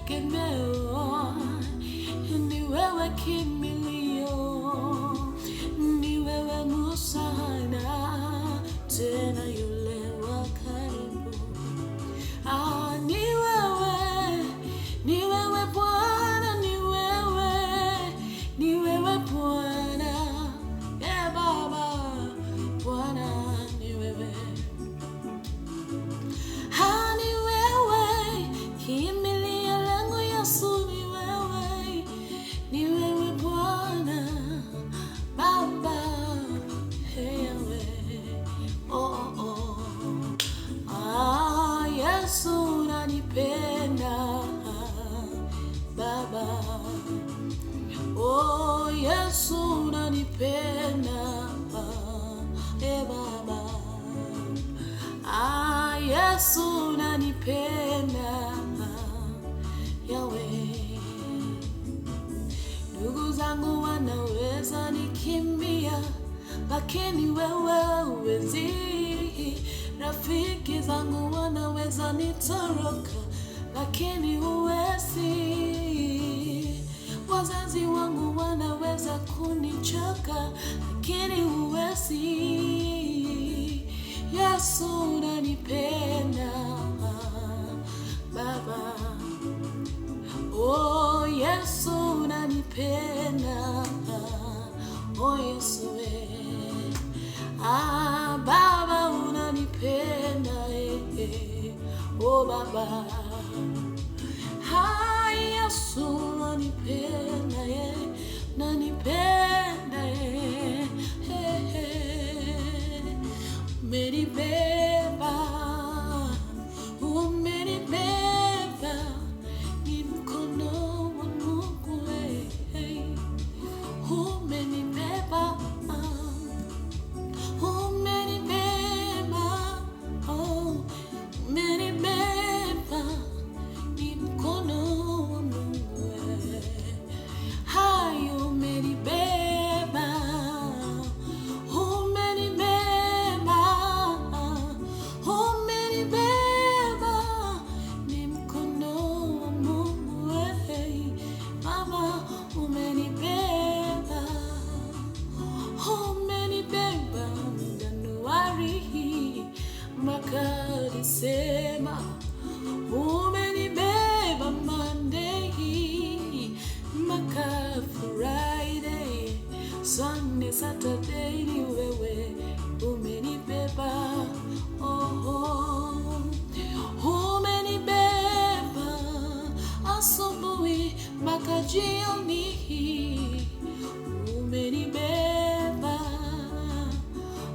tegemeo, ni wewe kimbilio, ni wewe msaada, tena yule wa karibu. Ni wewe Bwana, ni wewe Bwana, Baba, Bwana ni wewe. Ni wewe kimbilio langu Yesu, ni wewe Bwana, Baba, Yahweh. Yesu unanipenda Baba, Yesu unanipenda Baba, Yesu unanipenda Yahweh. Ndugu zangu wanaweza nikimbia, lakini wewe huwezi. Rafiki zangu wanaweza nitoroka, lakini huwezi. Wazazi wangu wanaweza kunichoka, lakini huwezi. Yesu unanipenda Baba, Yesu unanipenda, Yesu Baba unanipenda, Baba, Yesu unanipenda, unanipenda, umenibeba, umenibeba, ni mkono wa Mungu, umenibeba, umenibeba, ni mkono wa Mungu, umenibeba, umenibeba, umenibeba, ni mkono wa Mungu, Mama, umenibeba, umenibeba Januari mpaka Disemba, umenibeba Monday mpaka Friday, Sunday, Saturday, ni wewe umenibeba, umenibeba asubuhi mpaka jioni, umenibeba,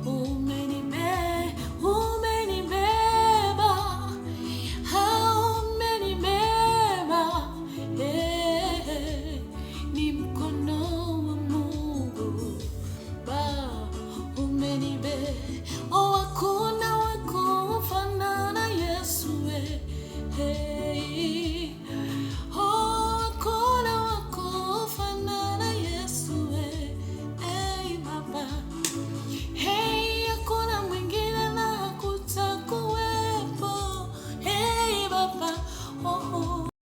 umenibeba, ni mkono wa Mungu, umenibeba,